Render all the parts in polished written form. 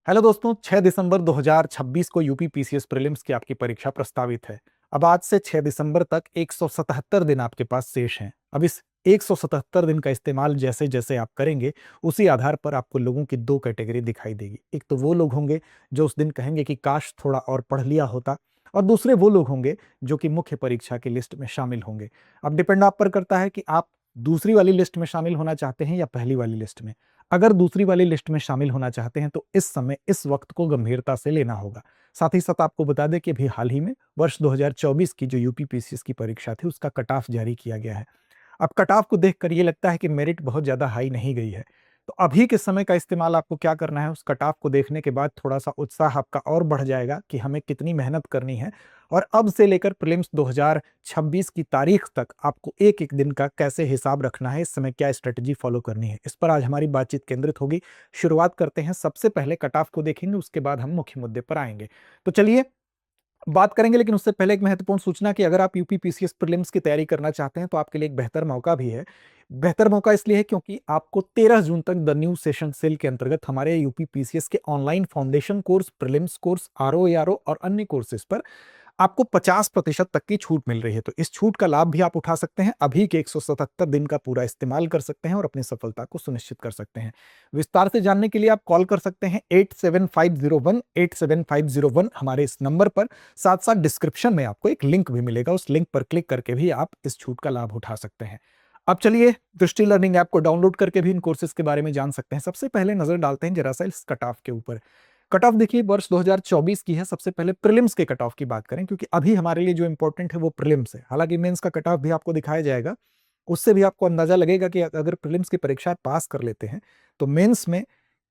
Hello दोस्तों, 6 दिसंबर 2026 को UP PCS prelims की आपकी परीक्षा प्रस्तावित है। अब आज से 6 दिसंबर तक 177 दिन आपके पास शेष हैं। अब इस 177 दिन का इस्तेमाल जैसे जैसे आप करेंगे, उसी आधार पर आपको लोगों की दो कैटेगरी दिखाई देगी। एक तो वो लोग होंगे जो उस दिन कहेंगे कि काश थोड़ा और पढ़ लिया होता, और दूसरे वो लोग होंगे जो कि मुख्य परीक्षा की लिस्ट में शामिल होंगे। अब डिपेंड आप पर करता है कि आप दूसरी वाली लिस्ट में शामिल होना चाहते हैं या पहली वाली लिस्ट में। अगर दूसरी वाली लिस्ट में शामिल होना चाहते हैं तो इस समय इस वक्त को गंभीरता से लेना होगा। साथ ही साथ आपको बता दें कि अभी हाल ही में वर्ष 2024 की जो यूपी पीसीएस की परीक्षा थी, उसका कट ऑफ जारी किया गया है। अब कट ऑफ को देखकर ये लगता है कि मेरिट बहुत ज़्यादा हाई नहीं गई है। तो अभी के समय का इस्तेमाल आपको क्या करना है, उस कट ऑफ को देखने के बाद थोड़ा-सा उत्साह आपका और बढ़ जाएगा कि हमें कितनी मेहनत करनी है, और अब से लेकर प्रीलिम्स 2026 की तारीख तक आपको एक-एक दिन का कैसे हिसाब रखना है, इस समय क्या स्ट्रैटेजी फॉलो करनी है, इस पर आज हमारी बातचीत केंद्रित होगी। शुरुआत करते हैं, सबसे पहले कट ऑफ को देखेंगे, उसके बाद हम मुख्य मुद्दे पर आएँगे। तो चलिए बात करेंगे, लेकिन उससे पहले एक महत्वपूर्ण सूचना कि अगर आप यूपी पीसीएस प्रीलिम्स की तैयारी करना चाहते हैं तो आपके लिए एक बेहतर मौका भी है। बेहतर मौका इसलिए है क्योंकि आपको 13 जून तक द न्यू सेशन सेल के अंतर्गत हमारे यूपी पीसीएस के online foundation course, prelims course, RO, ARO और अन्य कोर्सेज पर आपको 50% तक की छूट मिल रही है। तो इस छूट का लाभ भी आप उठा सकते हैं। अभी के 177 दिन का पूरा इस्तेमाल कर सकते हैं और अपनी सफलता को सुनिश्चित कर सकते हैं। विस्तार से जानने के लिए आप कॉल कर सकते हैं 87501 87501 हमारे इस नंबर पर। साथ-साथ डिस्क्रिप्शन में आपको एक लिंक भी मिलेगा, उस लिंक पर क्लिक करके भी आप इस छूट का लाभ उठा सकते हैं। अब चलिए दृष्टि लर्निंग ऐप को डाउनलोड करके भी इन कोर्सेज के बारे में जान सकते हैं। सबसे पहले नजर डालते हैं जरा-सा इस कट ऑफ के ऊपर। कट ऑफ देखिए वर्ष 2024 की है। सबसे पहले प्रीलिम्स के कट ऑफ की बात करें, क्योंकि अभी हमारे लिए जो इंपॉर्टेंट है वो प्रीलिम्स है। हालांकि मेंस का कट ऑफ भी आपको दिखाया जाएगा, उससे भी आपको अंदाजा लगेगा कि अगर प्रीलिम्स की परीक्षा पास कर लेते हैं तो मेंस में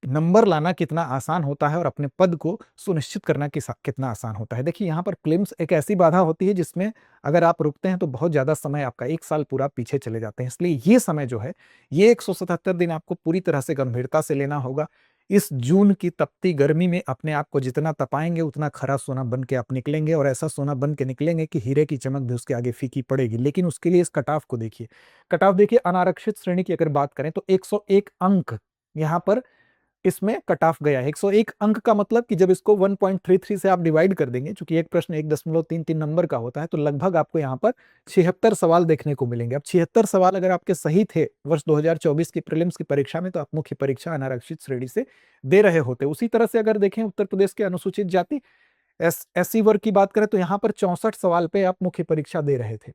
नंबर लाना कितना आसान होता है और अपने पद को सुनिश्चित करना कितना आसान होता है। देखिए यहाँ पर प्रीलिम्स एक ऐसी बाधा होती है जिसमें अगर आप रुकते हैं तो बहुत ज्यादा समय आपका, एक साल पूरा पीछे चले जाते हैं। इसलिए ये समय जो है, ये 177 दिन आपको पूरी तरह से गंभीरता से लेना होगा। इस जून की तपती गर्मी में अपने आप को जितना तपाएंगे उतना खरा सोना बन के आप निकलेंगे, और ऐसा सोना बन के निकलेंगे कि हीरे की चमक भी उसके आगे फीकी पड़ेगी। लेकिन उसके लिए इस कट ऑफ को देखिए। कट ऑफ देखिए, अनारक्षित श्रेणी की अगर बात करें तो 101 अंक यहाँ पर इसमें कट ऑफ गया है। 101 अंक का मतलब कि जब इसको 1.33 से आप डिवाइड कर देंगे, चूंकि एक प्रश्न 1.33 नंबर का होता है, तो लगभग आपको यहाँ पर 76 सवाल देखने को मिलेंगे। अब 76 सवाल अगर आपके सही थे वर्ष 2024 की प्रीलिम्स की परीक्षा में, तो आप मुख्य परीक्षा अनारक्षित श्रेणी से दे रहे होते। उसी तरह से अगर देखें उत्तर प्रदेश के अनुसूचित जाति एससी वर्ग की बात करें तो यहाँ पर 64 सवाल पे आप मुख्य परीक्षा दे रहे थे।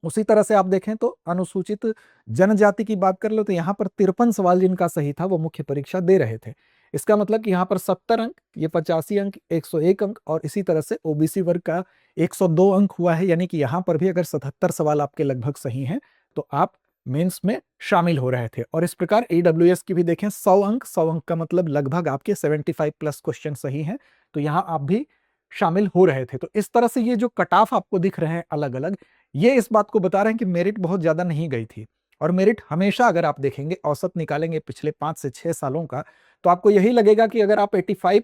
उसी तरह से आप देखें तो अनुसूचित जनजाति की बात कर लो तो यहाँ पर 53 सवाल जिनका सही था वो मुख्य परीक्षा दे रहे थे। इसका मतलब कि यहाँ पर 70 अंक, ये 85 अंक, 101 अंक, और इसी तरह से ओबीसी वर्ग का 102 अंक हुआ है। यानी कि यहाँ पर भी अगर 77 सवाल आपके लगभग सही हैं तो आप मेंस में शामिल हो रहे थे। और इस प्रकार ईडब्ल्यूएस की भी देखें, 100 अंक, 100 अंक का मतलब लगभग आपके 75 प्लस क्वेश्चन सही हैं, तो यहाँ आप भी शामिल हो रहे थे। तो इस तरह से ये जो कट ऑफ आपको दिख रहे हैं अलग अलग, ये इस बात को बता रहे हैं कि मेरिट बहुत ज्यादा नहीं गई थी। और मेरिट हमेशा अगर आप देखेंगे, औसत निकालेंगे पिछले 5 से 6 सालों का, तो आपको यही लगेगा कि अगर आप 85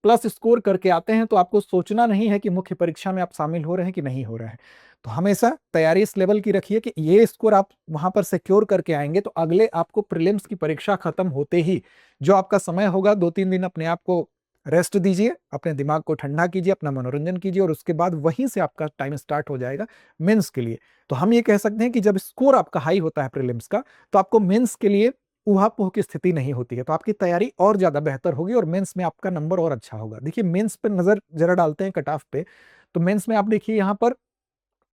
प्लस स्कोर करके आते हैं तो आपको सोचना नहीं है कि मुख्य परीक्षा में आप शामिल हो रहे हैं कि नहीं हो रहे हैं। तो हमेशा तैयारी इस लेवल की रखिए कि ये स्कोर आप वहां पर सिक्योर करके आएंगे तो अगले आपको प्रीलिम्स की परीक्षा खत्म होते ही जो आपका समय होगा, 2-3 दिन अपने आप को रेस्ट दीजिए, अपने दिमाग को ठंडा कीजिए, अपना मनोरंजन कीजिए, और उसके बाद वहीं से आपका टाइम स्टार्ट हो जाएगा मेंस के लिए। तो हम ये कह सकते हैं कि जब स्कोर आपका हाई होता है प्रीलिम्स का, तो आपको मेंस के लिए ऊहा-पोह की स्थिति नहीं होती है, तो आपकी तैयारी और ज्यादा बेहतर होगी और मेंस में आपका नंबर और अच्छा होगा। देखिए मेंस पे नजर जरा डालते हैं कट ऑफ पे, तो मेंस में आप देखिए यहाँ पर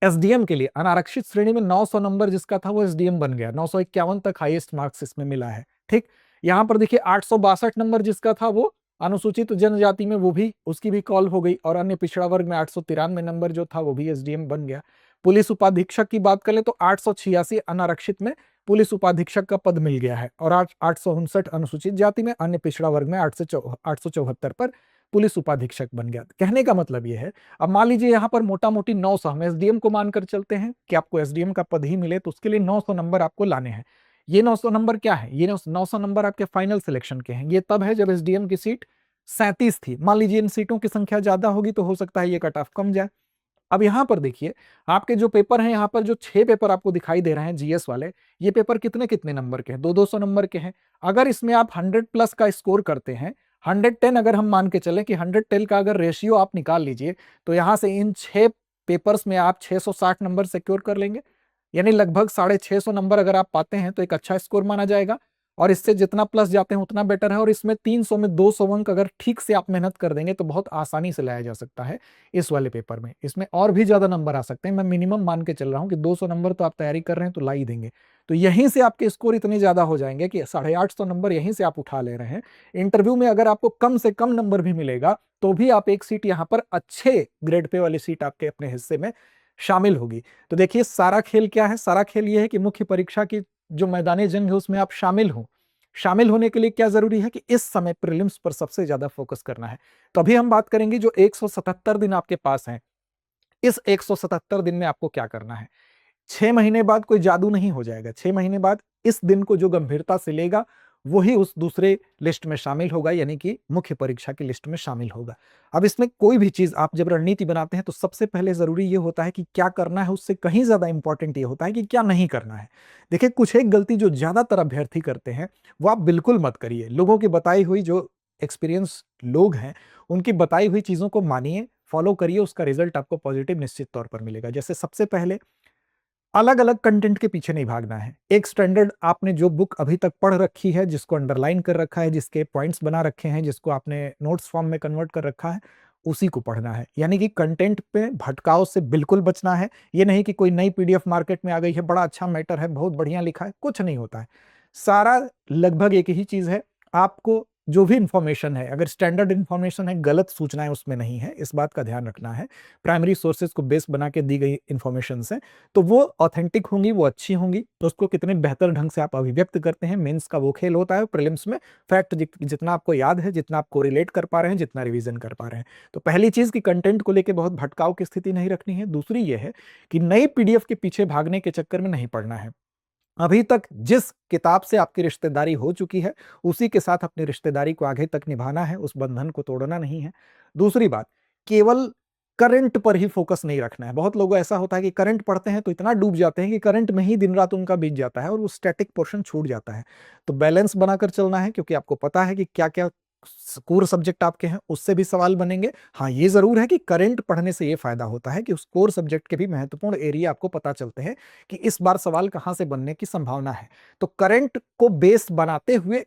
एसडीएम के लिए अनारक्षित श्रेणी में 900 नंबर जिसका था वो एसडीएम बन गया, 951 तक हाईएस्ट मार्क्स इसमें मिला है। ठीक, यहाँ पर देखिए 862 नंबर जिसका था वो अनुसूचित जनजाति में, वो भी उसकी भी कॉल हो गई, और अन्य पिछड़ा वर्ग में 893 नंबर जो था वो भी एसडीएम बन गया। पुलिस उपाधीक्षक की बात करें तो 886 अनारक्षित में पुलिस उपाधीक्षक का पद मिल गया है, और 859 अनुसूचित जाति में, अन्य पिछड़ा वर्ग में 874 पर पुलिस उपाधीक्षक बन गया। कहने का मतलब यह है, अब मान लीजिए यहाँ पर मोटा मोटी 900, हम एसडीएम को मानकर चलते हैं कि आपको एसडीएम का पद ही मिले, तो उसके लिए 900 नंबर आपको लाने हैं। ये 900 नंबर क्या है? ये 900 नंबर आपके फाइनल सिलेक्शन के हैं। ये तब है जब एसडीएम की सीट 37 थी। मान लीजिए इन सीटों की संख्या ज्यादा होगी तो हो सकता है ये कट ऑफ कम जाए। अब यहाँ पर देखिए, आपके जो पेपर हैं, यहाँ पर जो 6 पेपर आपको दिखाई दे रहे हैं जीएस वाले, ये पेपर कितने कितने नंबर के हैं? 200 नंबर के हैं। अगर इसमें आप 100 प्लस का स्कोर करते हैं, 110 अगर हम मान के चलें कि 110 का अगर रेशियो आप निकाल लीजिए तो यहां से इन 6 पेपर्स में आप 660 नंबर सिक्योर कर लेंगे, यानी लगभग 650 नंबर अगर आप पाते हैं तो एक अच्छा स्कोर माना जाएगा। और इससे जितना प्लस जाते हैं उतना बेटर है। और इसमें 300 में 200 अंक अगर ठीक से आप मेहनत कर देंगे तो बहुत आसानी से लाया जा सकता है इस वाले पेपर में। इसमें और भी ज्यादा नंबर आ सकते हैं, मैं मिनिमम मान के चल रहा हूं कि 200 नंबर तो आप तैयारी कर रहे हैं तो ला ही देंगे। तो यहीं से आपके स्कोर इतने ज्यादा हो जाएंगे कि 850 नंबर यहीं से आप उठा ले रहे हैं। इंटरव्यू में अगर आपको कम से कम नंबर भी मिलेगा तो भी आप एक सीट यहां पर अच्छे ग्रेड पे वाली सीट आपके अपने हिस्से में शामिल होगी। तो देखिए सारा खेल क्या है, सारा खेल यह है कि मुख्य परीक्षा की जो मैदानी जंग है उसमें आप शामिल हो। शामिल होने के लिए क्या जरूरी है कि इस समय प्रीलिम्स पर सबसे ज्यादा फोकस करना है। तो अभी हम बात करेंगे जो 177 दिन आपके पास हैं, इस 177 दिन में आपको क्या करना है। 6 महीने बाद कोई जादू नहीं हो जाएगा। 6 महीने बाद इस दिन को जो गंभीरता से लेगा वही उस दूसरे लिस्ट में शामिल होगा, यानी कि मुख्य परीक्षा की लिस्ट में शामिल होगा। अब इसमें कोई भी चीज आप जब रणनीति बनाते हैं तो सबसे पहले जरूरी ये होता है कि क्या करना है, उससे कहीं ज्यादा इंपॉर्टेंट ये होता है कि क्या नहीं करना है। देखिए कुछ एक गलती जो ज्यादातर अभ्यर्थी करते हैं वो आप बिल्कुल मत करिए। लोगों की बताई हुई जो एक्सपीरियंस लोग हैं उनकी बताई हुई चीजों को मानिए, फॉलो करिए, उसका रिजल्ट आपको पॉजिटिव निश्चित तौर पर मिलेगा। जैसे सबसे पहले अलग अलग कंटेंट के पीछे नहीं भागना है। एक स्टैंडर्ड आपने जो बुक अभी तक पढ़ रखी है, जिसको अंडरलाइन कर रखा है, जिसके पॉइंट्स बना रखे हैं, जिसको आपने नोट्स फॉर्म में कन्वर्ट कर रखा है, उसी को पढ़ना है। यानी कि कंटेंट पे भटकाव से बिल्कुल बचना है। ये नहीं कि कोई नई पीडीएफ मार्केट में आ गई है, बड़ा अच्छा मैटर है, बहुत बढ़िया लिखा है, कुछ नहीं होता है। सारा लगभग एक ही चीज है। आपको जो भी इंफॉर्मेशन है, अगर स्टैंडर्ड इंफॉर्मेशन है, गलत सूचनाएं उसमें नहीं है, इस बात का ध्यान रखना है। प्राइमरी सोर्सेज को बेस बना के दी गई इंफॉर्मेशन से तो वो ऑथेंटिक होंगी, वो अच्छी होंगी। तो उसको कितने बेहतर ढंग से आप अभिव्यक्त करते हैं, मेंस का वो खेल होता है। प्रीलिम्स में फैक्ट जितना आपको याद है, जितना आप कोरिलेट कर पा रहे हैं, जितना रिवीजन कर पा रहे हैं। तो पहली चीज कि कंटेंट को लेकर बहुत भटकाव की स्थिति नहीं रखनी है। दूसरी ये है कि नई पीडीएफ के पीछे भागने के चक्कर में नहीं पड़ना है। अभी तक जिस किताब से आपकी रिश्तेदारी हो चुकी है उसी के साथ अपनी रिश्तेदारी को आगे तक निभाना है, उस बंधन को तोड़ना नहीं है। दूसरी बात, केवल करंट पर ही फोकस नहीं रखना है। बहुत लोगों ऐसा होता है कि करंट पढ़ते हैं तो इतना डूब जाते हैं कि करंट में ही दिन रात उनका बीत जाता है और वो स्टैटिक पोर्शन छूट जाता है। तो बैलेंस बनाकर चलना है, क्योंकि आपको पता है कि क्या क्या कोर सब्जेक्ट आपके हैं, उससे भी सवाल बनेंगे। हाँ ये जरूर है कि करंट पढ़ने से ये फायदा होता है कि उस कोर सब्जेक्ट के भी महत्वपूर्ण एरिया आपको पता चलते हैं कि इस बार सवाल कहां से बनने की संभावना है। तो करंट को बेस बनाते हुए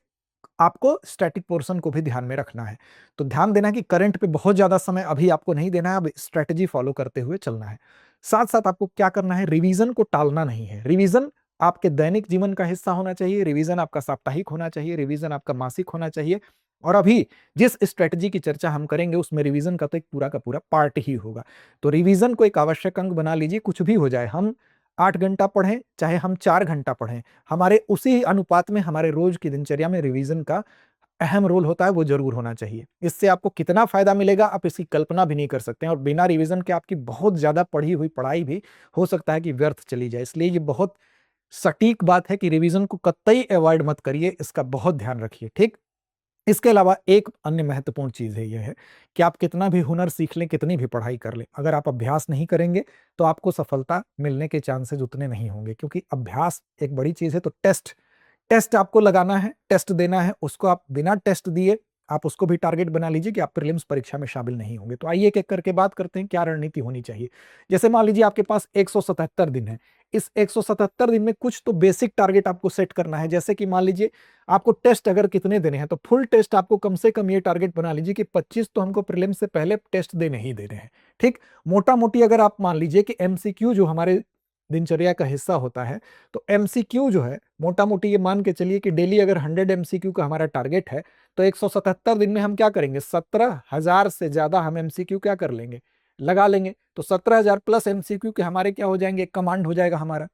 आपको स्टैटिक पोर्शन को भी ध्यान में रखना है। तो ध्यान देना है कि करंट पे बहुत ज्यादा समय अभी आपको नहीं देना है, अब स्ट्रेटेजी फॉलो करते हुए चलना है। साथ साथ आपको क्या करना है, रिवीजन को टालना नहीं है। रिवीजन आपके दैनिक जीवन का हिस्सा होना चाहिए, रिवीजन आपका साप्ताहिक होना चाहिए, रिवीजन आपका मासिक होना चाहिए। और अभी जिस स्ट्रेटजी की चर्चा हम करेंगे उसमें रिवीजन का तो एक पूरा का पूरा पार्ट ही होगा। तो रिवीजन को एक आवश्यक अंग बना लीजिए। कुछ भी हो जाए, हम 8 घंटा पढ़ें चाहे हम 4 घंटा पढ़ें, हमारे उसी अनुपात में हमारे रोज की दिनचर्या में रिवीजन का अहम रोल होता है, वो जरूर होना चाहिए। इससे आपको कितना फायदा मिलेगा आप इसकी कल्पना भी नहीं कर सकते हैं। और बिना रिवीजन के आपकी बहुत ज्यादा पढ़ी हुई पढ़ाई भी हो सकता है कि व्यर्थ चली जाए। इसलिए ये बहुत सटीक बात है कि रिवीजन को कतई अवॉइड मत करिए, इसका बहुत ध्यान रखिए, ठीक। इसके अलावा एक अन्य महत्वपूर्ण चीज है, यह है कि आप कितना भी हुनर सीख लें, कितनी भी पढ़ाई कर लें, अगर आप अभ्यास नहीं करेंगे तो आपको सफलता मिलने के चांसेस उतने नहीं होंगे। क्योंकि अभ्यास एक बड़ी चीज है। तो टेस्ट टेस्ट आपको लगाना है, टेस्ट देना है, उसको आप बिना टेस्ट दिए आप उसको भी टारगेट बना लीजिए कि आप प्रीलिम्स परीक्षा में शामिल नहीं होंगे। तो आइए एक एक करके बात करते हैं क्या रणनीति होनी चाहिए। जैसे मान लीजिए आपके पास 177 दिन है, इस 177 दिन में कुछ तो बेसिक टारगेट आपको सेट करना है। जैसे कि मान लीजिए आपको टेस्ट अगर कितने देने हैं तो फुल टेस्ट आपको कम से कम ये टारगेट बना लीजिए कि 25 तो हमको प्रीलिम्स से पहले टेस्ट देने ही देने हैं, ठीक। मोटा मोटी अगर आप मान लीजिए कि एमसीक्यू जो हमारे दिनचर्या का हिस्सा होता है, तो एमसीक्यू जो है मोटा मोटी ये मान के चलिए कि डेली अगर 100 एमसीक्यू का हमारा टारगेट है तो 177 दिन में हम क्या करेंगे, 17,000 से ज्यादा हम एमसीक्यू क्या कर लेंगे, लगा लेंगे। तो 17,000 प्लस एमसीक्यू के हमारे क्या हो जाएंगे, कमांड हो जाएगा हमारा।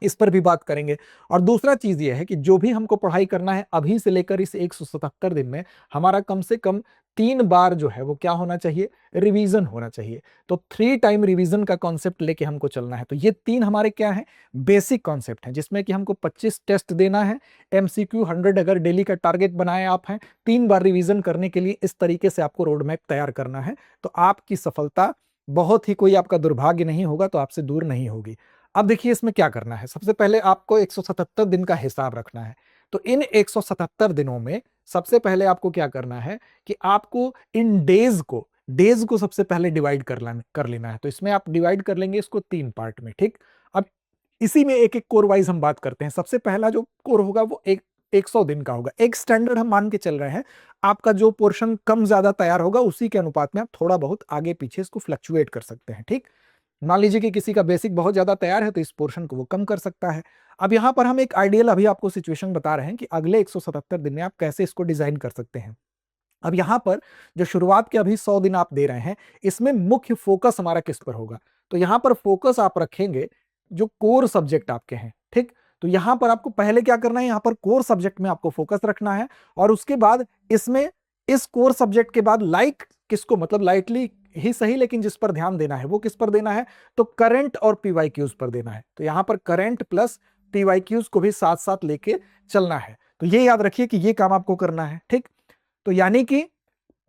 इस पर भी बात करेंगे। और दूसरा चीज यह है कि जो भी हमको पढ़ाई करना है अभी से लेकर इस 177 दिन में हमारा कम से कम 3 बार जो है वो क्या होना चाहिए, रिवीजन होना चाहिए। तो 3 टाइम रिवीजन का कॉन्सेप्ट लेके हमको चलना है। तो ये 3 हमारे क्या है, बेसिक कॉन्सेप्ट है, जिसमें कि हमको 25 टेस्ट देना है, एमसीक्यू 100 अगर डेली का टारगेट बनाए आप हैं, 3 बार रिवीजन करने के लिए इस तरीके से आपको रोड मैप तैयार करना है। तो आपकी सफलता बहुत ही कोई आपका दुर्भाग्य नहीं होगा, तो आपसे दूर नहीं होगी। अब देखिए इसमें क्या करना है, सबसे पहले आपको 177 दिन का हिसाब रखना है। तो इन 177 दिनों में सबसे पहले आपको क्या करना है कि आपको इन डेज को सबसे पहले डिवाइड कर लेना है। तो इसमें आप डिवाइड कर लेंगे इसको 3 पार्ट में, ठीक। अब इसी में एक एक कोर वाइज हम बात करते हैं। सबसे पहला जो कोर होगा वो 100 दिन का होगा। एक स्टैंडर्ड हम मान के चल रहे हैं, आपका जो पोर्शन कम ज्यादा तैयार होगा उसी के अनुपात में आप थोड़ा बहुत आगे पीछे इसको फ्लक्चुएट कर सकते हैं, ठीक। मान लीजिए कि किसी का बेसिक बहुत ज्यादा तैयार है तो इस पोर्शन को वो कम कर सकता है। अब यहां पर हम एक आइडियल अभी आपको सिचुएशन बता रहे हैं कि अगले 177 दिन में आप कैसे इसको डिजाइन कर सकते हैं। अब यहां पर जो शुरुआत के अभी 100 दिन आप दे रहे हैं, इसमें मुख्य फोकस हमारा किस पर होगा? तो यहां पर फोकस आप रखेंगे जो कोर सब्जेक्ट आपके हैं, ठीक। तो यहां पर आपको पहले क्या करना है, यहां पर कोर सब्जेक्ट में आपको फोकस रखना है। और उसके बाद इसमें इस कोर सब्जेक्ट के बाद किसको, मतलब लाइटली ही सही लेकिन जिस पर ध्यान देना है वो किस पर देना है, तो करंट और पीवाईक्यूज पर देना है। तो यहां पर करंट प्लस पीवाईक्यूज को भी साथ साथ लेके चलना है। तो ये याद रखिए कि ये काम आपको करना है, ठीक। तो यानी कि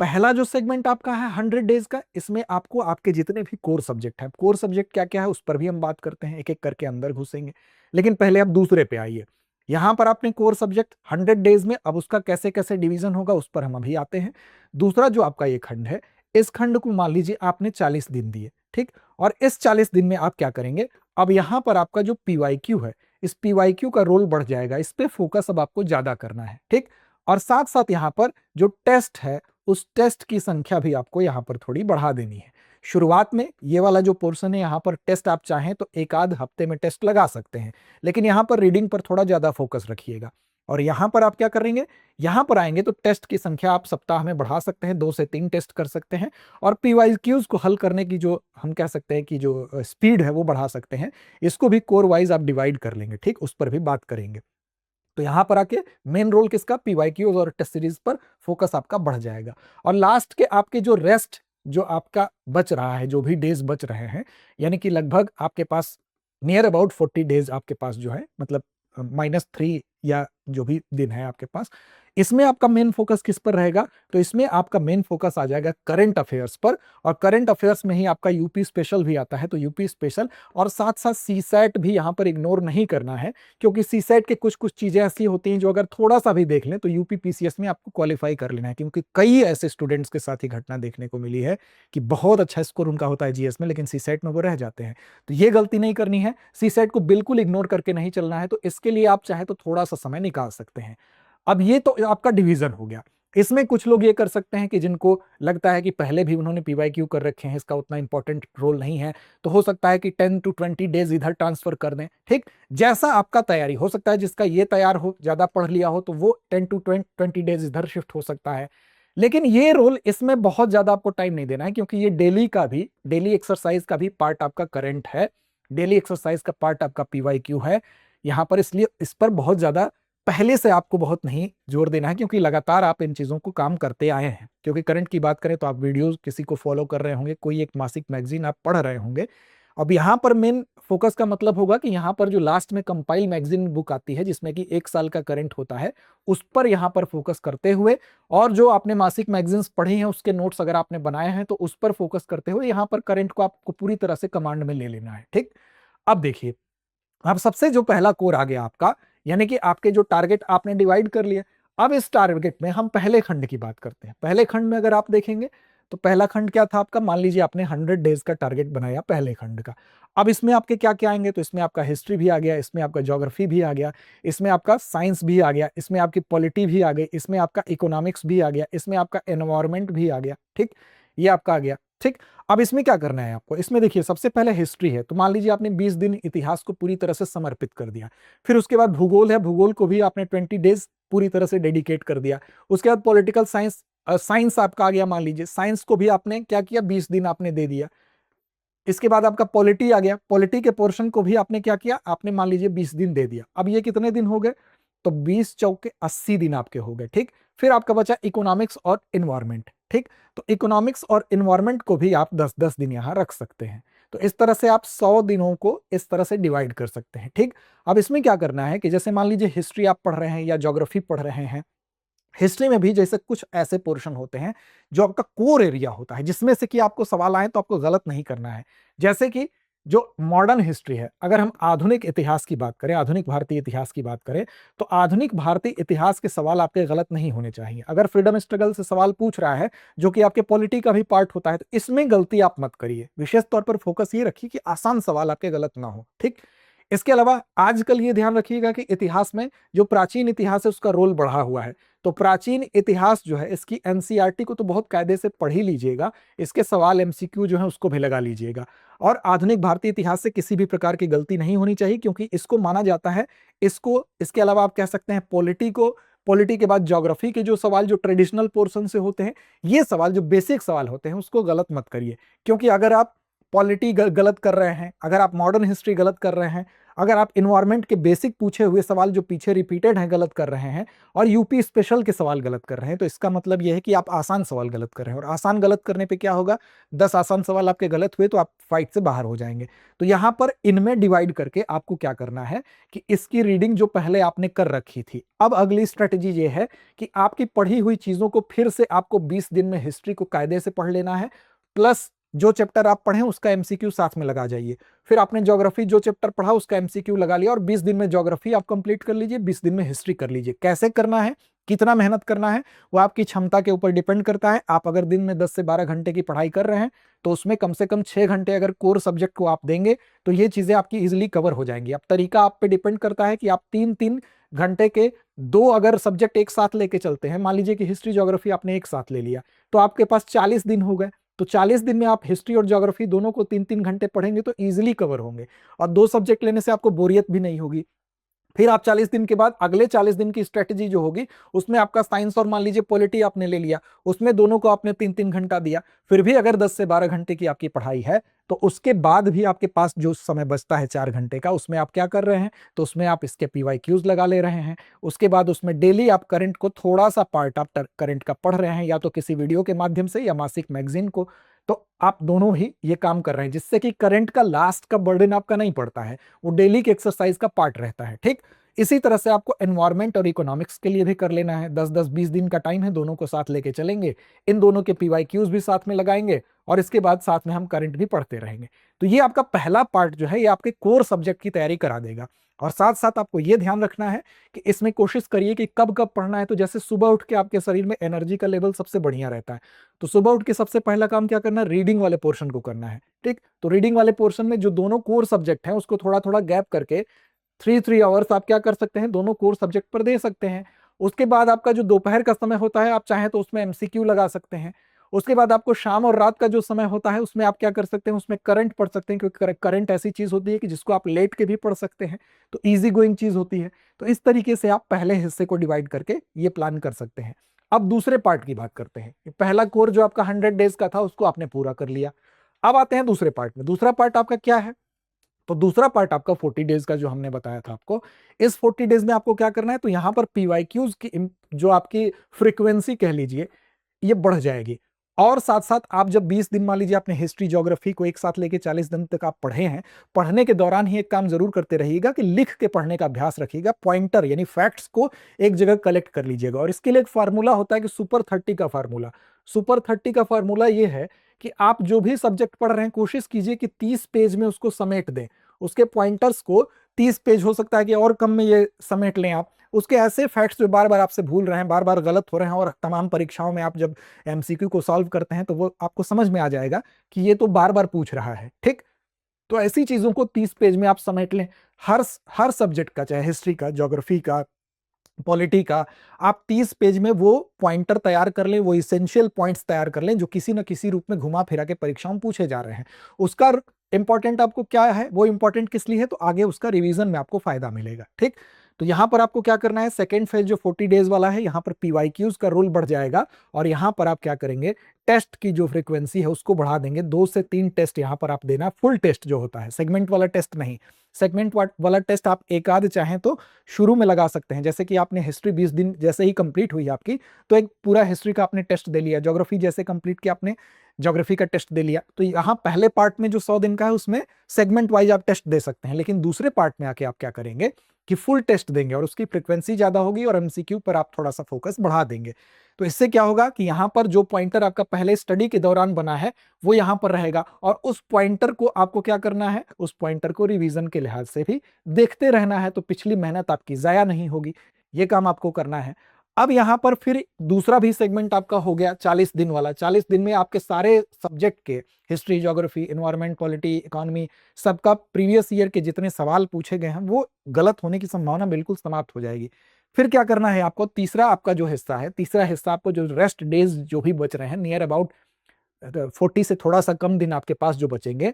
पहला जो सेगमेंट आपका है 100 डेज का, इसमें आपको आपके जितने भी कोर सब्जेक्ट है, कोर सब्जेक्ट क्या क्या है उस पर भी हम बात करते हैं, एक एक करके अंदर घुसेंगे। लेकिन पहले आप दूसरे पे आइए। यहां पर आपने कोर सब्जेक्ट 100 डेज में, अब उसका कैसे कैसे डिवीजन होगा उस पर हम अभी आते हैं। दूसरा जो आपका ये खंड है, इस खंड को मान लीजिए आपने 40 दिन दिए, ठीक। और इस 40 दिन में आप क्या करेंगे, अब यहां पर आपका जो पीवाईक्यू है, इस पीवाईक्यू का रोल बढ़ जाएगा, इस पे फोकस अब आपको ज्यादा करना है, ठीक। और साथ साथ यहां पर जो टेस्ट है, उस टेस्ट की संख्या भी आपको यहां पर थोड़ी बढ़ा देनी है। शुरुआत में ये वाला जो पोर्शन है, यहां पर टेस्ट आप चाहें तो एक आध हफ्ते में टेस्ट लगा सकते हैं, लेकिन यहां पर रीडिंग पर थोड़ा ज्यादा फोकस रखिएगा। और यहां पर आप क्या करेंगे, यहां पर आएंगे तो टेस्ट की संख्या आप सप्ताह में बढ़ा सकते हैं, 2 से 3 टेस्ट कर सकते हैं। और पीवाईक्यूज को हल करने की जो हम कह सकते हैं कि जो स्पीड है वो बढ़ा सकते हैं। इसको भी कोर वाइज आप डिवाइड कर लेंगे, ठीक, उस पर भी बात करेंगे। तो यहां पर आके मेन रोल किसका, पीवाईक्यूज और टेस्ट सीरीज पर फोकस आपका बढ़ जाएगा। और लास्ट के आपके जो रेस्ट जो आपका बच रहा है, जो भी डेज बच रहे हैं, यानी कि लगभग आपके पास नियर अबाउट 40 डेज आपके पास जो है, मतलब -3 या जो भी दिन है आपके पास, इसमें आपका मेन फोकस किस पर रहेगा, तो इसमें आपका मेन फोकस आ जाएगा करंट अफेयर्स पर। और करंट अफेयर्स में ही आपका यूपी स्पेशल भी आता है, तो यूपी स्पेशल और साथ साथ सीसैट भी यहां पर इग्नोर नहीं करना है, क्योंकि सीसेट के कुछ कुछ चीजें ऐसी होती हैं जो अगर थोड़ा सा भी देख लें तो यूपी पीसीएस में आपको क्वालिफाई कर लेना है। क्योंकि कई ऐसे स्टूडेंट्स के साथ ही घटना देखने को मिली है कि बहुत अच्छा स्कोर उनका होता है जीएस में, लेकिन सीसेट में वो रह जाते हैं। तो ये गलती नहीं करनी है, सीसेट को बिल्कुल इग्नोर करके नहीं चलना है। तो इसके लिए आप चाहे तो थोड़ा सा समय निकाल सकते हैं। अब ये तो आपका डिवीजन हो गया। इसमें कुछ लोग ये कर सकते हैं कि जिनको लगता है कि पहले भी उन्होंने पीवाईक्यू कर रखे हैं, इसका उतना इंपॉर्टेंट रोल नहीं है, तो हो सकता है कि 10 to 20 डेज इधर ट्रांसफर कर दें, ठीक। जैसा आपका तैयारी हो सकता है, जिसका ये तैयार हो, ज्यादा पढ़ लिया हो, तो वो 10 to 20 डेज इधर शिफ्ट हो सकता है। लेकिन ये रोल, इसमें बहुत ज्यादा आपको टाइम नहीं देना है, क्योंकि ये डेली एक्सरसाइज का भी पार्ट आपका करंट है, डेली एक्सरसाइज का पार्ट आपका पीवाईक्यू है यहां पर। इसलिए इस पर बहुत ज्यादा पहले से आपको बहुत नहीं जोर देना है, क्योंकि लगातार आप इन चीजों को काम करते आए हैं। क्योंकि करंट की बात करें तो आप वीडियोस किसी को फॉलो कर रहे होंगे, कोई एक मासिक मैगजीन आप पढ़ रहे होंगे। अब यहां पर मेन फोकस का मतलब होगा कि यहां पर जो लास्ट में कंपाइल मैगजीन बुक आती है, जिसमें कि 1 साल का करंट होता है, उस पर यहां पर फोकस करते हुए, और जो आपने मासिक मैगजीन्स पढ़ी हैं उसके नोट्स अगर आपने बनाए हैं तो उस पर फोकस करते हुए यहां पर करंट को आपको पूरी तरह से कमांड में ले लेना है, ठीक। अब देखिए, अब सबसे जो पहला कोर आ गया आपका, यानी कि आपके जो टारगेट आपने डिवाइड कर लिए। अब इस टारगेट में हम पहले खंड की बात करते हैं। पहले खंड में अगर आप देखेंगे तो पहला खंड क्या था आपका, मान लीजिए आपने 100 डेज का टारगेट बनाया पहले खंड का। अब इसमें आपके क्या क्या आएंगे, तो इसमें आपका हिस्ट्री भी आ गया, इसमें आपका ज्योग्राफी भी आ गया, इसमें आपका साइंस भी आ गया, इसमें आपकी पॉलिटी भी आ गई, इसमें आपका इकोनॉमिक्स भी आ गया, इसमें आपका एनवायरमेंट भी आ गया, ठीक। ये आपका आ गया, ठीक। अब इसमें क्या करना है आपको, इसमें देखिए सबसे पहले हिस्ट्री है, तो मान लीजिए आपने 20 दिन इतिहास को पूरी तरह से समर्पित कर दिया। फिर उसके बाद भूगोल है, भूगोल को भी आपने 20 डेज पूरी तरह से डेडिकेट कर दिया। उसके बाद पॉलिटिकल साइंस, साइंस आपका आ गया, मान लीजिए साइंस को भी आपने क्या किया, 20 दिन आपने दे दिया। इसके बाद आपका पॉलिटी आ गया, पॉलिटी के पोर्शन को भी आपने क्या किया, आपने मान लीजिए 20 दिन दे दिया। अब ये कितने दिन हो गए, तो 20 चौके 80 दिन आपके हो गए, ठीक। फिर आपका बचा इकोनॉमिक्स और इन्वायरमेंट, ठीक। तो इकोनॉमिक्स और इन्वायरमेंट को भी आप 10-10 दिन यहां रख सकते हैं। तो इस तरह से आप 100 दिनों को इस तरह से डिवाइड कर सकते हैं, ठीक। अब इसमें क्या करना है कि जैसे मान लीजिए हिस्ट्री आप पढ़ रहे हैं या ज्योग्राफी पढ़ रहे हैं, हिस्ट्री में भी जैसे कुछ ऐसे पोर्शन होते हैं जो आपका कोर एरिया होता है, जिसमें से कि आपको सवाल आए तो आपको गलत नहीं करना है। जैसे कि जो मॉडर्न हिस्ट्री है, अगर हम आधुनिक इतिहास की बात करें, आधुनिक भारतीय इतिहास की बात करें, तो आधुनिक भारतीय इतिहास के सवाल आपके गलत नहीं होने चाहिए। अगर फ्रीडम स्ट्रगल से सवाल पूछ रहा है जो कि आपके पॉलिटी का भी पार्ट होता है, तो इसमें गलती आप मत करिए। विशेष तौर पर फोकस ये रखिए कि आसान सवाल आपके गलत ना हो, ठीक। इसके अलावा आजकल ये ध्यान रखिएगा कि इतिहास में जो प्राचीन इतिहास है उसका रोल बढ़ा हुआ है। तो प्राचीन इतिहास जो है, इसकी एनसीईआरटी को तो बहुत कायदे से पढ़ ही लीजिएगा, इसके सवाल एमसीक्यू जो है उसको भी लगा लीजिएगा। और आधुनिक भारतीय इतिहास से किसी भी प्रकार की गलती नहीं होनी चाहिए, क्योंकि इसको माना जाता है, इसको, इसके अलावा आप कह सकते हैं पॉलिटी के बाद ज्योग्राफी के जो सवाल जो ट्रेडिशनल पोर्शन से होते हैं, ये सवाल जो बेसिक सवाल होते हैं उसको गलत मत करिए। क्योंकि अगर आप पॉलिटी गलत कर रहे हैं, अगर आप मॉडर्न हिस्ट्री गलत कर रहे हैं, अगर आप इन्वायरमेंट के बेसिक पूछे हुए सवाल जो पीछे रिपीटेड हैं गलत कर रहे हैं, और यूपी स्पेशल के सवाल गलत कर रहे हैं, तो इसका मतलब यह है कि आप आसान सवाल गलत कर रहे हैं। और आसान गलत करने पे क्या होगा, 10 आसान सवाल आपके गलत हुए तो आप फाइट से बाहर हो जाएंगे। तो यहां पर इनमें डिवाइड करके आपको क्या करना है कि इसकी रीडिंग जो पहले आपने कर रखी थी, अब अगली स्ट्रेटेजी ये है कि आपकी पढ़ी हुई चीजों को फिर से आपको 20 दिन में हिस्ट्री को कायदे से पढ़ लेना है, प्लस जो चैप्टर आप पढ़े उसका एमसीक्यू साथ में लगा जाइए। फिर आपने ज्योग्राफी जो चैप्टर पढ़ा उसका एमसीक्यू लगा लिया, और 20 दिन में ज्योग्राफी आप कंप्लीट कर लीजिए, 20 दिन में हिस्ट्री कर लीजिए। कैसे करना है, कितना मेहनत करना है, वो आपकी क्षमता के ऊपर डिपेंड करता है। आप अगर दिन में 10 से 12 घंटे की पढ़ाई कर रहे हैं, तो उसमें कम से कम 6 घंटे अगर कोर सब्जेक्ट को आप देंगे, तो ये चीजें आपकी इजिली कवर हो जाएंगी। अब तरीका आप पे डिपेंड करता है कि आप 3-3 घंटे के 2 अगर सब्जेक्ट एक साथ लेके चलते हैं, मान लीजिए कि हिस्ट्री ज्योग्राफी आपने एक साथ ले लिया, तो आपके पास 40 दिन हो गए। तो 40 दिन में आप हिस्ट्री और ज्योग्राफी दोनों को 3-3 घंटे पढ़ेंगे तो इजीली कवर होंगे, और 2 सब्जेक्ट लेने से आपको बोरियत भी नहीं होगी। फिर आप 40 दिन के बाद अगले 40 दिन की स्ट्रेटेजी जो होगी, उसमें आपका साइंस और मान लीजिए पॉलिटी आपने ले लिया, उसमें दोनों को आपने 3-3 घंटा दिया। फिर भी अगर 10 से 12 घंटे की आपकी पढ़ाई है, तो उसके बाद भी आपके पास जो समय बचता है 4 घंटे का, उसमें आप क्या कर रहे हैं, तो उसमें आप इसके पीवाईक्यूज लगा ले रहे हैं। उसके बाद उसमें डेली आप करंट को थोड़ा सा पार्ट आप करंट का पढ़ रहे हैं, या तो किसी वीडियो के माध्यम से या मासिक मैगजीन को। तो आप दोनों ही ये काम कर रहे हैं, जिससे कि करंट का लास्ट का बर्डन आपका नहीं पड़ता है, वो डेली के एक्सरसाइज का पार्ट रहता है, ठीक। इसी तरह से आपको एनवायरमेंट और इकोनॉमिक्स के लिए भी कर लेना है। 10-10 20 दिन का टाइम है, दोनों को साथ लेके चलेंगे, इन दोनों के पीवाईक्यूज भी साथ में लगाएंगे, और इसके बाद साथ में हम करंट भी पढ़ते रहेंगे। तो ये आपका पहला पार्ट जो है, ये आपके कोर सब्जेक्ट की तैयारी करा देगा। और साथ साथ आपको ये ध्यान रखना है कि इसमें कोशिश करिए कि कब कब पढ़ना है। तो जैसे सुबह उठ के आपके शरीर में एनर्जी का लेवल सबसे बढ़िया रहता है, तो सुबह उठ के सबसे पहला काम क्या करना है, रीडिंग वाले पोर्शन को करना है, ठीक। तो रीडिंग वाले पोर्शन में जो दोनों कोर सब्जेक्ट हैं उसको थोड़ा थोड़ा गैप करके 3-3 आवर्स आप क्या कर सकते हैं, दोनों कोर सब्जेक्ट पर दे सकते हैं। उसके बाद आपका जो दोपहर का समय होता है, आप चाहें तो उसमें एमसीक्यू लगा सकते हैं। उसके बाद आपको शाम और रात का जो समय होता है, उसमें आप क्या कर सकते हैं, उसमें करंट पढ़ सकते हैं, क्योंकि करंट ऐसी चीज होती है कि जिसको आप लेट के भी पढ़ सकते हैं, तो इजी गोइंग चीज होती है। तो इस तरीके से आप पहले हिस्से को डिवाइड करके ये प्लान कर सकते हैं। अब दूसरे पार्ट की बात करते हैं। पहला कोर जो आपका 100 डेज का था, उसको आपने पूरा कर लिया। अब आते हैं दूसरे पार्ट में। दूसरा पार्ट आपका क्या है, तो दूसरा पार्ट आपका 40 डेज का जो हमने बताया था आपको, इस 40 डेज में आपको क्या करना है, तो यहां पर पीवाईक्यूज की जो आपकी फ्रीक्वेंसी कह लीजिए, ये बढ़ जाएगी। और साथ साथ आप जब 20 दिन मान लीजिए आपने हिस्ट्री ज्योग्राफी को एक साथ लेके 40 दिन तक आप पढ़े हैं, पढ़ने के दौरान ही एक काम जरूर करते रहिएगा कि लिख के पढ़ने का अभ्यास रखिएगा। पॉइंटर यानी फैक्ट्स को एक जगह कलेक्ट कर लीजिएगा, और इसके लिए एक फार्मूला होता है कि सुपर 30 का फार्मूला। सुपर 30 का फार्मूला ये है कि आप जो भी सब्जेक्ट पढ़ रहे हैं, कोशिश कीजिए कि 30 पेज में उसको समेट दें। उसके पॉइंटर्स को 30 पेज, हो सकता है कि और कम में ये समेट लें आप। उसके ऐसे फैक्ट्स जो बार बार आपसे भूल रहे हैं, बार बार गलत हो रहे हैं, और तमाम परीक्षाओं में आप जब एमसीक्यू को सॉल्व करते हैं तो वो आपको समझ में आ जाएगा कि ये तो बार बार पूछ रहा है, ठीक। तो ऐसी चीजों को 30 पेज में आप समेट लें। हर सब्जेक्ट का, चाहे हिस्ट्री का, ज्योग्राफी का, पॉलिटी का, आप 30 पेज में वो पॉइंटर तैयार कर लें, वो इसेंशियल पॉइंट्स तैयार कर लें जो किसी न किसी रूप में घुमा फिरा के परीक्षाओं में पूछे जा रहे हैं। उसका इंपॉर्टेंट आपको क्या है, वो इंपॉर्टेंट किस लिए है, तो आगे उसका रिवीजन में आपको फायदा मिलेगा, ठीक। तो यहां पर आपको क्या करना है, सेकेंड फेज जो 40 डेज वाला है, यहां पर पीवाईक्यूज का रोल बढ़ जाएगा, और यहां पर आप क्या करेंगे, टेस्ट की जो फ्रीक्वेंसी है उसको बढ़ा देंगे। 2 से 3 टेस्ट यहां पर आप देना, फुल टेस्ट जो होता है, सेगमेंट वाला टेस्ट नहीं। सेगमेंट वाला टेस्ट आप एक आध चाहें तो शुरू में लगा सकते हैं, जैसे कि आपने हिस्ट्री 20 दिन जैसे ही कंप्लीट हुई आपकी, तो एक पूरा हिस्ट्री का आपने टेस्ट दे लिया, ज्योग्राफी जैसे कंप्लीट किया आपने, ज्योग्राफी का टेस्ट दे लिया, तो यहाँ पहले पार्ट में जो 100 दिन का है उसमें सेगमेंट वाइज आप टेस्ट दे सकते हैं। लेकिन दूसरे पार्ट में आके आप क्या करेंगे कि फुल टेस्ट देंगे, और उसकी फ्रीक्वेंसी ज्यादा होगी, और एमसीक्यू पर आप थोड़ा सा फोकस बढ़ा देंगे। तो इससे क्या होगा कि यहां पर जो पॉइंटर आपका पहले स्टडी के दौरान बना है वो यहां पर रहेगा, और उस पॉइंटर को आपको क्या करना है, उस पॉइंटर को रिवीजन के लिहाज से भी देखते रहना है, तो पिछली मेहनत आपकी जाया नहीं होगी। ये काम आपको करना है। अब यहां पर फिर दूसरा भी सेगमेंट आपका हो गया 40 दिन वाला। 40 दिन में आपके सारे सब्जेक्ट के history, geography, environment, polity, economy, सबका प्रीवियस ईयर के जितने सवाल पूछे गए हैं वो गलत होने की संभावना बिल्कुल समाप्त हो जाएगी। फिर क्या करना है आपको, तीसरा आपका जो हिस्सा है, तीसरा हिस्सा आपको जो रेस्ट डेज जो भी बच रहे हैं, नियर अबाउट 40 से थोड़ा सा कम दिन आपके पास जो बचेंगे,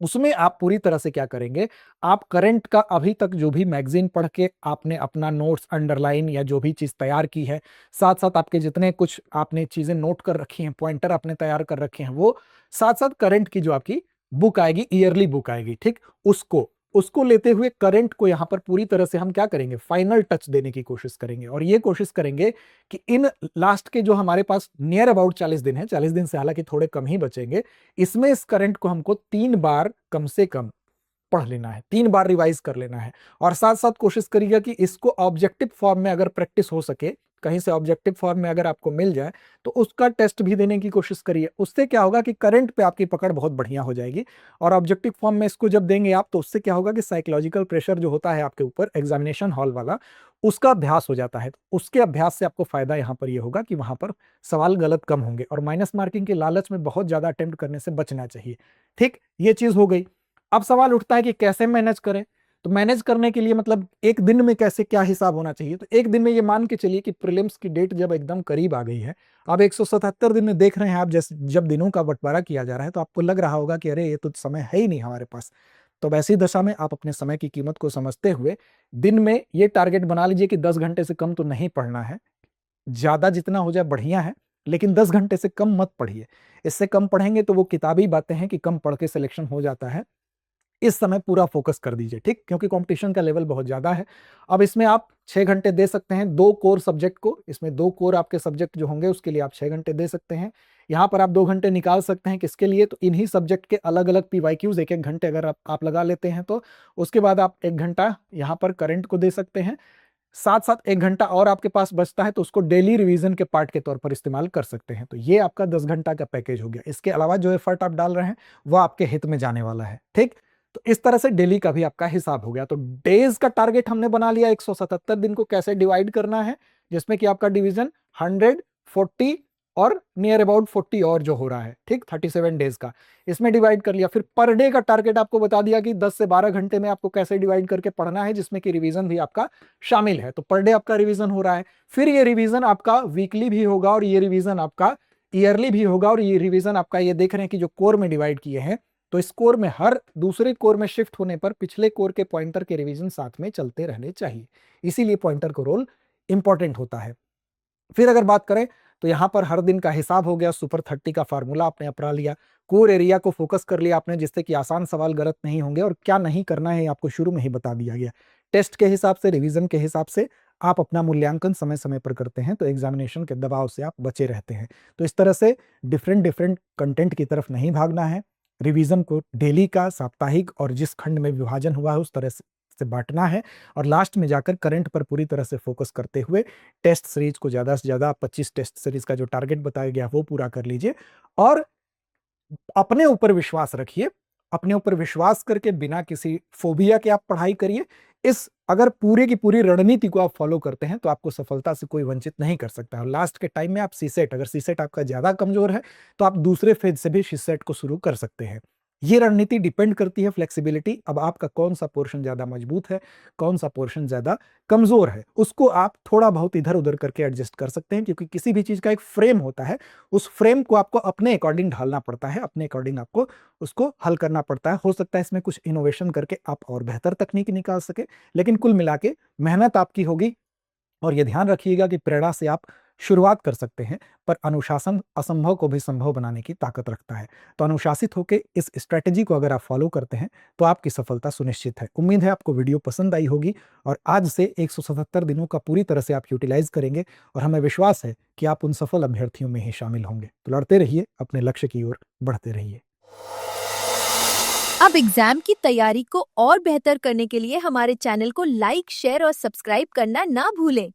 उसमें आप पूरी तरह से क्या करेंगे, आप करंट का अभी तक जो भी मैगजीन पढ़ के आपने अपना नोट्स अंडरलाइन या जो भी चीज तैयार की है, साथ साथ आपके जितने कुछ आपने चीजें नोट कर रखी हैं, पॉइंटर आपने तैयार कर रखे हैं, वो साथ साथ करंट की जो आपकी बुक आएगी, ईयरली बुक आएगी, ठीक, उसको उसको लेते हुए करंट को यहां पर पूरी तरह से हम क्या करेंगे, फाइनल टच देने की कोशिश करेंगे। और ये कोशिश करेंगे कि इन लास्ट के जो हमारे पास नियर अबाउट 40 दिन है, 40 दिन से हालांकि थोड़े कम ही बचेंगे, इसमें इस करंट को हमको 3 बार कम से कम पढ़ लेना है, 3 बार रिवाइज कर लेना है। और साथ साथ कोशिश करिएगा कि इसको ऑब्जेक्टिव फॉर्म में अगर प्रैक्टिस हो सके, कहीं से ऑब्जेक्टिव फॉर्म में अगर आपको मिल जाए तो उसका टेस्ट भी देने की कोशिश करिए। उससे क्या होगा कि करंट पे आपकी पकड़ बहुत बढ़िया हो जाएगी, और ऑब्जेक्टिव फॉर्म में इसको जब देंगे आप, तो उससे क्या होगा कि साइकोलॉजिकल प्रेशर जो होता है आपके ऊपर एग्जामिनेशन हॉल वाला, उसका अभ्यास हो जाता है। तो उसके अभ्यास से आपको फायदा यहां पर यह होगा कि वहां पर सवाल गलत कम होंगे, और माइनस मार्किंग के लालच में बहुत ज्यादा अटेम्प्ट करने से बचना चाहिए। ठीक, ये चीज हो गई। अब सवाल उठता है कि कैसे मैनेज करें। तो मैनेज करने के लिए मतलब एक दिन में कैसे क्या हिसाब होना चाहिए, तो एक दिन में ये मान के चलिए कि प्रीलिम्स की डेट जब एकदम करीब आ गई है, अब 177 दिन में देख रहे हैं आप, जैसे जब दिनों का बंटवारा किया जा रहा है, तो आपको लग रहा होगा कि अरे ये तो समय है ही नहीं हमारे पास। तो वैसी दशा में आप अपने समय की कीमत को समझते हुए दिन में ये टारगेट बना लीजिए कि 10 घंटे से कम तो नहीं पढ़ना है। ज्यादा जितना हो जाए बढ़िया है, लेकिन 10 घंटे से कम मत पढ़िए। इससे कम पढ़ेंगे तो वो किताबी बातें हैं कि कम पढ़ के सिलेक्शन हो जाता है। इस समय पूरा फोकस कर दीजिए, ठीक, क्योंकि कंपटीशन का लेवल बहुत ज्यादा है। अब इसमें आप 6 घंटे दे सकते हैं 2 कोर सब्जेक्ट को, इसमें 2 कोर आपके सब्जेक्ट जो होंगे उसके लिए आप 6 घंटे दे सकते हैं। यहाँ पर आप 2 घंटे निकाल सकते हैं किसके लिए, तो इन्हीं सब्जेक्ट के अलग अलग पीवाईक्यूज 1-1 घंटे अगर आप लगा लेते हैं, तो उसके बाद आप 1 घंटा यहाँ पर करंट को दे सकते हैं। साथ साथ 1 घंटा और आपके पास बचता है तो उसको डेली रिवीजन के पार्ट के तौर पर इस्तेमाल कर सकते हैं। तो ये आपका 10 घंटा का पैकेज हो गया। इसके अलावा जो एफर्ट आप डाल रहे हैं वो आपके हित में जाने वाला है, ठीक। तो इस तरह से डेली का भी आपका हिसाब हो गया। तो डेज का टारगेट हमने बना लिया, 177 दिन को कैसे डिवाइड करना है, जिसमें कि आपका डिवीजन 100, 40 और नियर अबाउट 40 और जो हो रहा है, ठीक, 37 डेज का, इसमें डिवाइड कर लिया। फिर पर डे का टारगेट आपको बता दिया कि 10 से 12 घंटे में आपको कैसे डिवाइड करके पढ़ना है, जिसमें कि रिवीजन भी आपका शामिल है। तो पर डे आपका रिवीजन हो रहा है। फिर ये रिवीजन आपका वीकली भी होगा, और ये रिवीजन आपका ईयरली भी होगा, और ये रिवीजन आपका, ये देख रहे हैं कि जो कोर में डिवाइड किए हैं, तो इस कोर में हर दूसरे कोर में शिफ्ट होने पर पिछले कोर के पॉइंटर के रिवीजन साथ में चलते रहने चाहिए। इसीलिए पॉइंटर का रोल इंपॉर्टेंट होता है। फिर अगर बात करें तो यहां पर हर दिन का हिसाब हो गया, सुपर 30 का फार्मूला आपने अपना लिया, कोर एरिया को फोकस कर लिया आपने, जिससे कि आसान सवाल गलत नहीं होंगे, और क्या नहीं करना है आपको शुरू में ही बता दिया गया। टेस्ट के हिसाब से, रिवीजन के हिसाब से आप अपना मूल्यांकन समय समय पर करते हैं, तो एग्जामिनेशन के दबाव से आप बचे रहते हैं। तो इस तरह से डिफरेंट डिफरेंट कंटेंट की तरफ नहीं भागना है। रिवीजन को डेली का, साप्ताहिक और जिस खंड में विभाजन हुआ है उस तरह से बांटना है, और लास्ट में जाकर करंट पर पूरी तरह से फोकस करते हुए टेस्ट सीरीज को ज्यादा से ज्यादा 25 टेस्ट सीरीज का जो टारगेट बताया गया वो पूरा कर लीजिए, और अपने ऊपर विश्वास रखिए। अपने ऊपर विश्वास करके बिना किसी फोबिया के आप पढ़ाई करिए। इस अगर पूरी की पूरी रणनीति को आप फॉलो करते हैं तो आपको सफलता से कोई वंचित नहीं कर सकता। और लास्ट के टाइम में आप सीसेट, अगर सीसेट आपका ज्यादा कमजोर है तो आप दूसरे फेज से भी सीसेट को शुरू कर सकते हैं। ये रणनीति डिपेंड करती है फ्लेक्सिबिलिटी, अब आपका कौन सा पोर्शन ज्यादा मजबूत है, कौन सा पोर्शन ज्यादा कमजोर है, उसको आप थोड़ा बहुत इधर उधर करके एडजस्ट कर सकते हैं, क्योंकि किसी भी चीज का एक फ्रेम होता है, उस फ्रेम को आपको अपने अकॉर्डिंग ढालना पड़ता है, अपने अकॉर्डिंग आपको उसको हल करना पड़ता है। हो सकता है इसमें कुछ इनोवेशन करके आप और बेहतर तकनीक निकाल सके, लेकिन कुल मिला के मेहनत आपकी होगी। और यह ध्यान रखिएगा कि प्रेरणा से आप शुरुआत कर सकते हैं, पर अनुशासन असंभव को भी संभव बनाने की ताकत रखता है। तो अनुशासित होकर इस स्ट्रेटेजी को अगर आप फॉलो करते हैं तो आपकी सफलता सुनिश्चित है। उम्मीद है आपको वीडियो पसंद आई होगी, और आज से 177 दिनों का पूरी तरह से आप यूटिलाइज करेंगे, और हमें विश्वास है कि आप उन सफल अभ्यर्थियों में ही शामिल होंगे। तो लड़ते रहिए, अपने लक्ष्य की ओर बढ़ते रहिए। अब एग्जाम की तैयारी को और बेहतर करने के लिए हमारे चैनल को लाइक, शेयर और सब्सक्राइब करना ना भूलें।